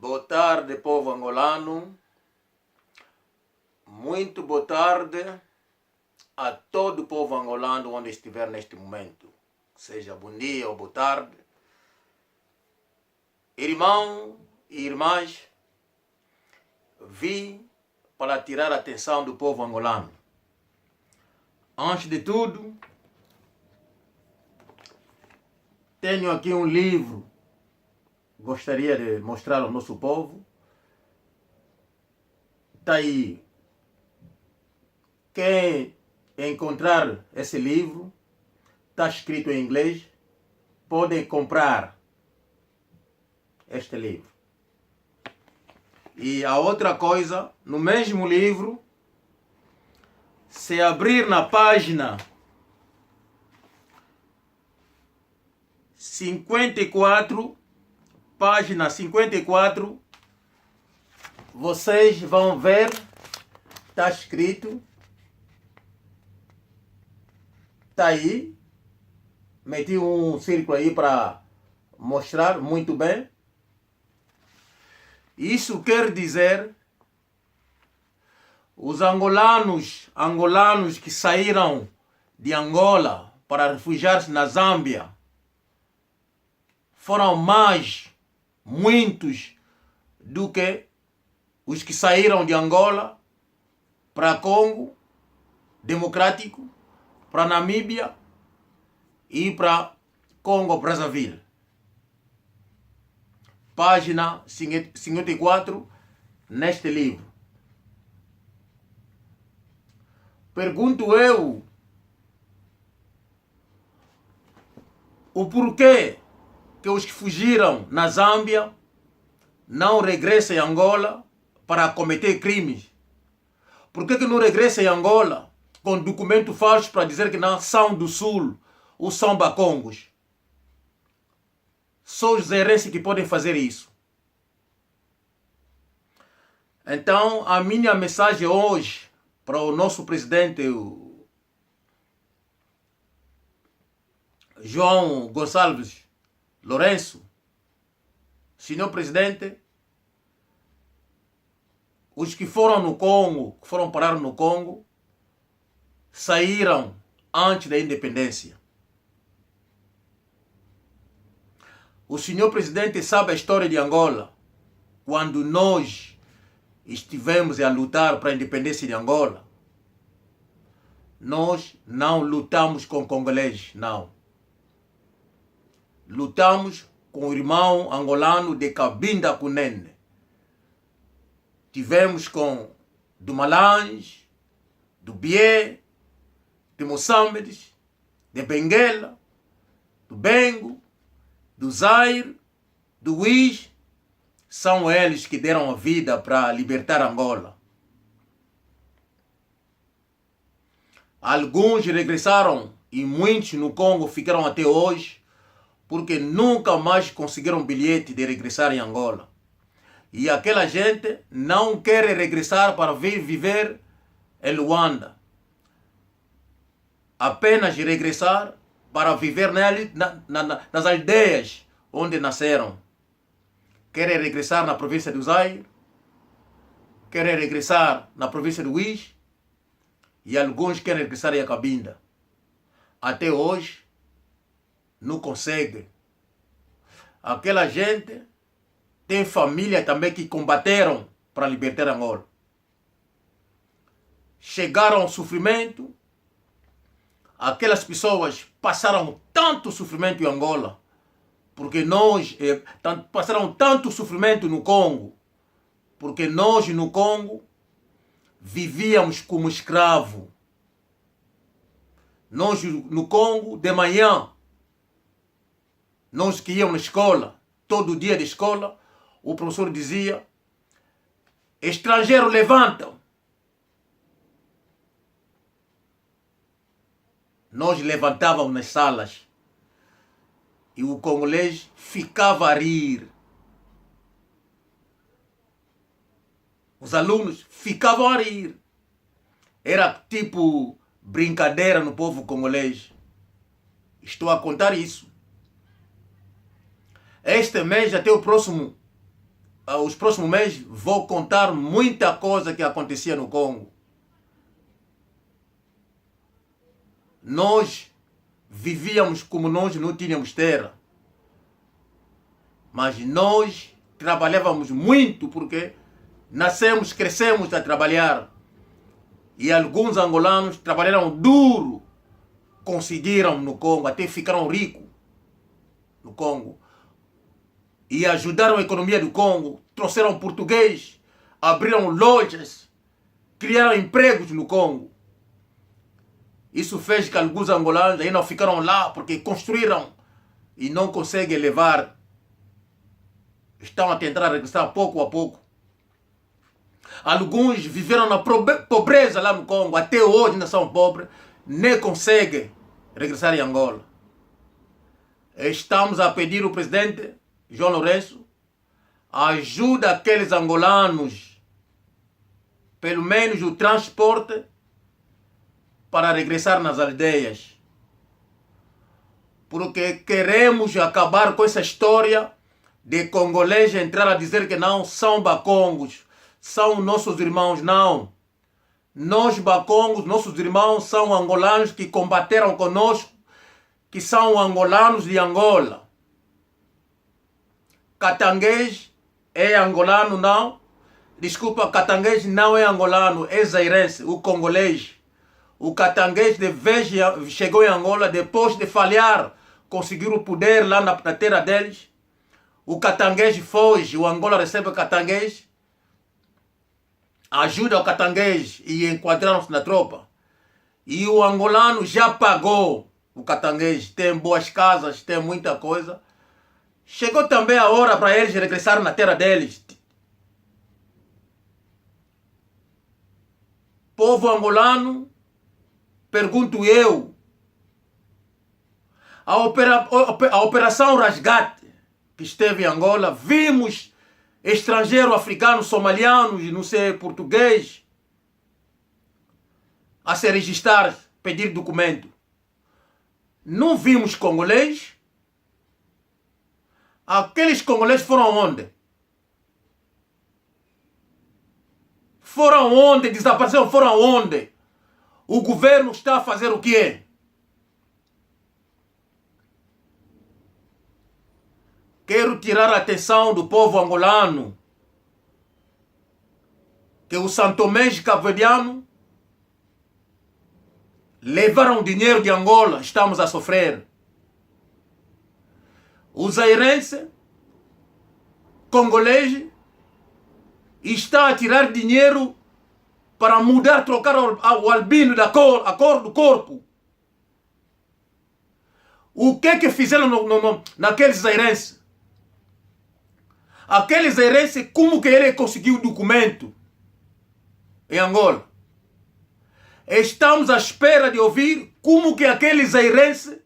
Boa tarde, povo angolano. Muito boa tarde a todo o povo angolano onde estiver neste momento. Seja bom dia ou boa tarde. Irmão e irmãs, vim para tirar a atenção do povo angolano. Antes de tudo, tenho aqui um livro. Gostaria de mostrar ao nosso povo. Está aí. Quem encontrar esse livro, está escrito em inglês, podem comprar este livro. E a outra coisa, no mesmo livro, se abrir na página 54, página 54, vocês vão ver, está escrito, está aí, meti um círculo aí para mostrar muito bem. Isso quer dizer, os angolanos que saíram de Angola para refugiar-se na Zâmbia, foram muitos do que os que saíram de Angola para Congo Democrático, para Namíbia e para Congo Brazzaville. Página 54 neste livro. Pergunto eu o porquê que os que fugiram na Zâmbia não regressam a Angola para cometer crimes. Por que não regressam a Angola com documento falso para dizer que não são do Sul ou são bacongos? Só os zerenses que podem fazer isso. Então, a minha mensagem hoje para o nosso presidente João Gonçalves Lourenço: senhor presidente, os que foram no Congo, que foram parar no Congo, saíram antes da independência. O senhor presidente sabe a história de Angola. Quando nós estivemos a lutar para a independência de Angola, nós não lutamos com congoleses, não. Lutamos com o irmão angolano de Cabinda Cunene. Tivemos com do Malange, do Bié, de Moçambique, de Benguela, do Bengo, do Zaire, do Uís. São eles que deram a vida para libertar Angola. Alguns regressaram e muitos no Congo ficaram até hoje, porque nunca mais conseguiram bilhete de regressar em Angola. E aquela gente não quer regressar para vir viver em Luanda. Apenas regressar para viver nas aldeias onde nasceram. Querem regressar na província do Zaire, querem regressar na província do Uís, e alguns querem regressar a Cabinda. Até hoje, não consegue. Aquela gente tem família também que combateram para libertar Angola. Chegaram ao sofrimento. Aquelas pessoas passaram tanto sofrimento em Angola, porque nós passaram tanto sofrimento no Congo, porque nós no Congo vivíamos como escravo. Nós no Congo, de manhã, nós que íamos na escola, todo dia de escola, o professor dizia: estrangeiro, levantam. Nós levantávamos nas salas e o congolês ficava a rir. Os alunos ficavam a rir. Era tipo brincadeira no povo congolês. Estou a contar isso. Este mês, até o próximo os próximos meses, vou contar muita coisa que acontecia no Congo. Nós vivíamos como nós não tínhamos terra. Mas nós trabalhávamos muito porque nascemos, crescemos a trabalhar. E alguns angolanos trabalharam duro, conseguiram no Congo, até ficaram ricos no Congo. E ajudaram a economia do Congo, trouxeram português, abriram lojas, criaram empregos no Congo. Isso fez que alguns angolanos ainda não ficaram lá porque construíram e não conseguem levar. Estão a tentar regressar pouco a pouco. Alguns viveram na pobreza lá no Congo, até hoje ainda são pobres, nem conseguem regressar em Angola. Estamos a pedir ao presidente João Lourenço, ajuda aqueles angolanos, pelo menos o transporte, para regressar nas aldeias. Porque queremos acabar com essa história de congolês entrar a dizer que não são bacongos, são nossos irmãos. Não. Nós bacongos, nossos irmãos, são angolanos que combateram conosco, que são angolanos de Angola. Catanguês é angolano, não? Desculpa, catanguês não é angolano, é zairense, o congolês. O catanguês de vez chegou em Angola depois de falhar, conseguiu o poder lá na terra deles. O catanguês foge, o Angola recebe o catanguês, ajuda o catanguês e enquadraram-se na tropa. E o angolano já pagou o catanguês, tem boas casas, tem muita coisa. Chegou também a hora para eles regressarem na terra deles. Povo angolano, pergunto eu, a Operação Rasgate, que esteve em Angola, vimos estrangeiros, africanos, somalianos, não sei, português, a se registrar, pedir documento. Não vimos congolês. Aqueles congoleses foram onde? Foram onde? Desapareceram? Foram onde? O governo está a fazer o quê? Quero tirar a atenção do povo angolano que os santomenses cabo-verdianos levaram dinheiro de Angola, estamos a sofrer. Os zairenses, congoleses, está a tirar dinheiro para mudar, trocar o albino da cor, a cor do corpo. O que fizeram naqueles zairenses? Aqueles zairenses, como que ele conseguiu o documento em Angola? Estamos à espera de ouvir como que aquele zairense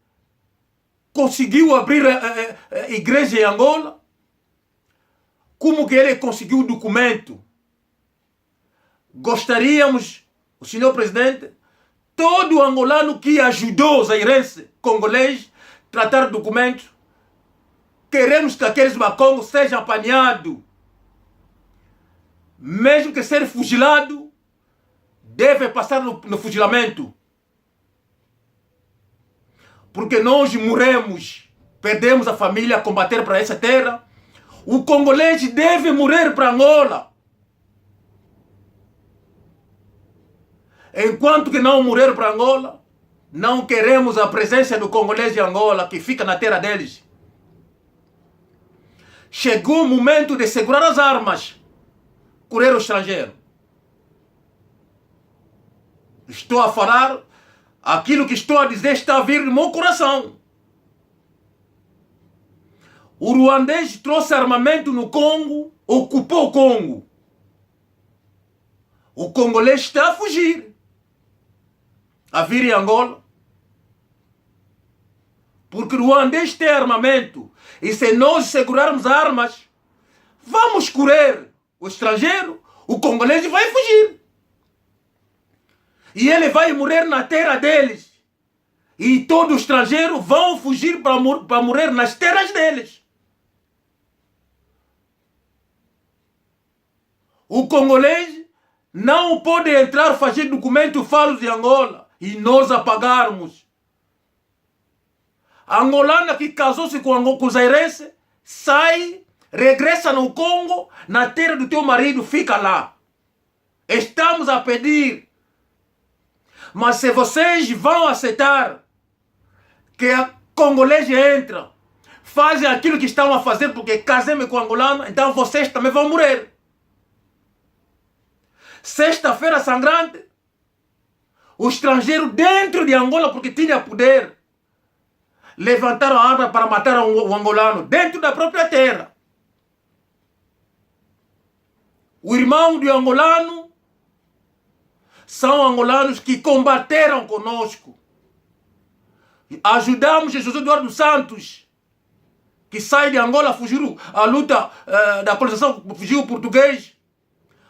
conseguiu abrir a igreja em Angola, como que ele conseguiu o documento. Gostaríamos, o senhor presidente, todo angolano que ajudou os zairenses, congolês, tratar documentos, queremos que aqueles bacongos sejam apanhados. Mesmo que ser fuzilado, deve passar no fuzilamento. Porque nós morremos, perdemos a família a combater para essa terra. O congolês deve morrer para Angola. Enquanto que não morrer para Angola, não queremos a presença do congolês de Angola, que fica na terra deles. Chegou o momento de segurar as armas, correr o estrangeiro. Estou a falar, aquilo que estou a dizer está a vir no meu coração. O ruandês trouxe armamento no Congo, ocupou o Congo. O congolês está a fugir, a vir em Angola. Porque o ruandês tem armamento. E se nós segurarmos armas, vamos correr o estrangeiro, o congolês vai fugir. E ele vai morrer na terra deles. E todo estrangeiro vão fugir para morrer nas terras deles. O congolês não pode entrar fazer documento falso de Angola e nós apagarmos. A angolana que casou-se com o zairense sai, regressa no Congo, na terra do teu marido, fica lá. Estamos a pedir. Mas se vocês vão aceitar que a congolês entra, fazem aquilo que estão a fazer porque casei-me com o angolano, então vocês também vão morrer. Sexta-feira sangrante, o estrangeiro dentro de Angola, porque tinha poder, levantaram a arma para matar o angolano dentro da própria terra. O irmão do angolano são angolanos que combateram conosco. Ajudamos Jesus Eduardo Santos, que sai de Angola, fugiu a luta da colonização, fugiu o português.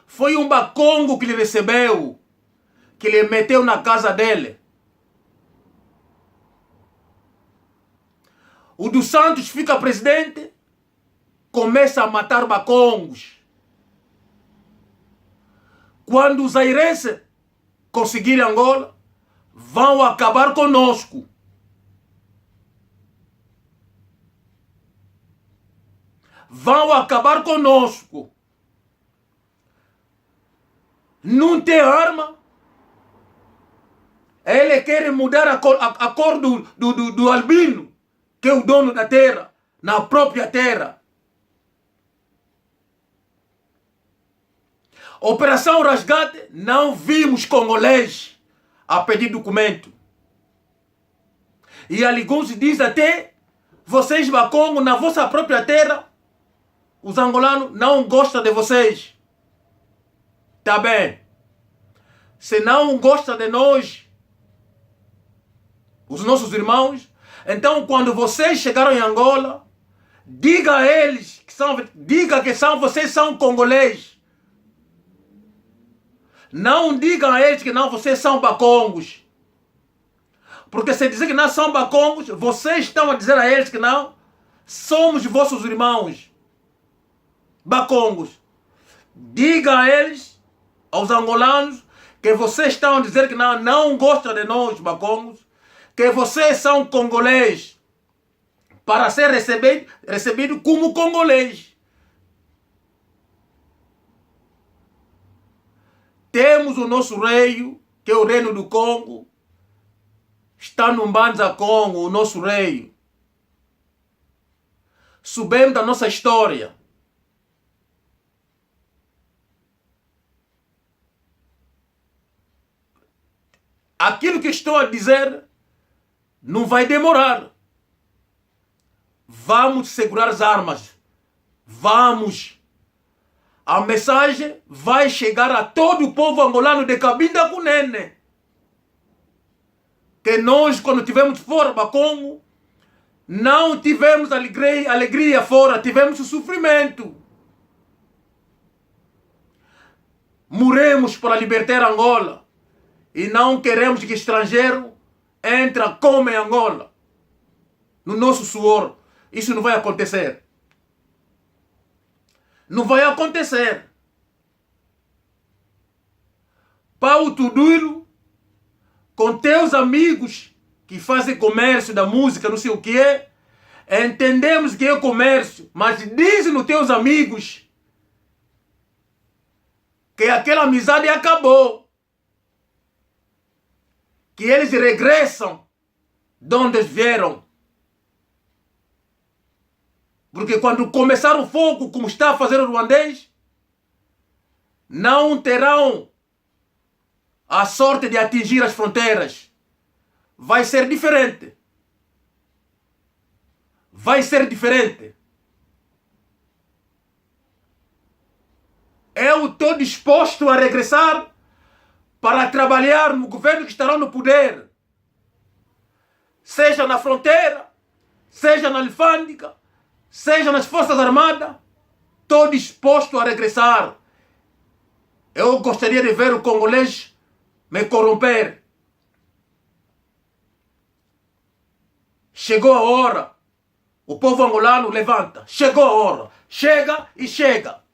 Foi um bacongo que lhe recebeu, que lhe meteu na casa dele. O dos Santos fica presidente, começa a matar bacongos. Quando os zairenses conseguirem Angola, vão acabar conosco. Vão acabar conosco. Não tem arma. Ele quer mudar a cor do albino, que é o dono da terra, na própria terra. Operação Resgate, não vimos congolês a pedir documento. E alguns dizem até, vocês bacongo, na vossa própria terra, os angolanos não gostam de vocês. Tá bem. Se não gosta de nós, os nossos irmãos, então quando vocês chegaram em Angola, diga a eles que vocês são congolês. Não digam a eles que não, vocês são bacongos. Porque se dizer que não são bacongos, vocês estão a dizer a eles que não, somos vossos irmãos bacongos. Diga a eles, aos angolanos, que vocês estão a dizer que não gostam de nós, bacongos, que vocês são congolês, para ser recebido como congolês. Temos o nosso rei, que é o reino do Congo, está no Mbanza Congo, o nosso rei. Subimos da nossa história. Aquilo que estou a dizer não vai demorar. Vamos segurar as armas. Vamos. A mensagem vai chegar a todo o povo angolano de Cabinda Cunene. Que nós, quando tivemos fora do Congo, não tivemos alegria fora, tivemos sofrimento. Morremos para libertar Angola. E não queremos que estrangeiro entre, come em Angola. No nosso suor. Isso não vai acontecer. Não vai acontecer. Paulo Tudulo, com teus amigos que fazem comércio da música, não sei o que é, entendemos que é comércio, mas dizem os teus amigos que aquela amizade acabou. Que eles regressam de onde vieram. Porque quando começar o fogo, como está a fazer o ruandês, não terão a sorte de atingir as fronteiras. Vai ser diferente. Vai ser diferente. Eu estou disposto a regressar para trabalhar no governo que estará no poder. Seja na fronteira, seja na alfândega, seja nas Forças Armadas, estou disposto a regressar. Eu gostaria de ver o congolês me corromper. Chegou a hora. O povo angolano levanta. Chegou a hora. Chega e chega.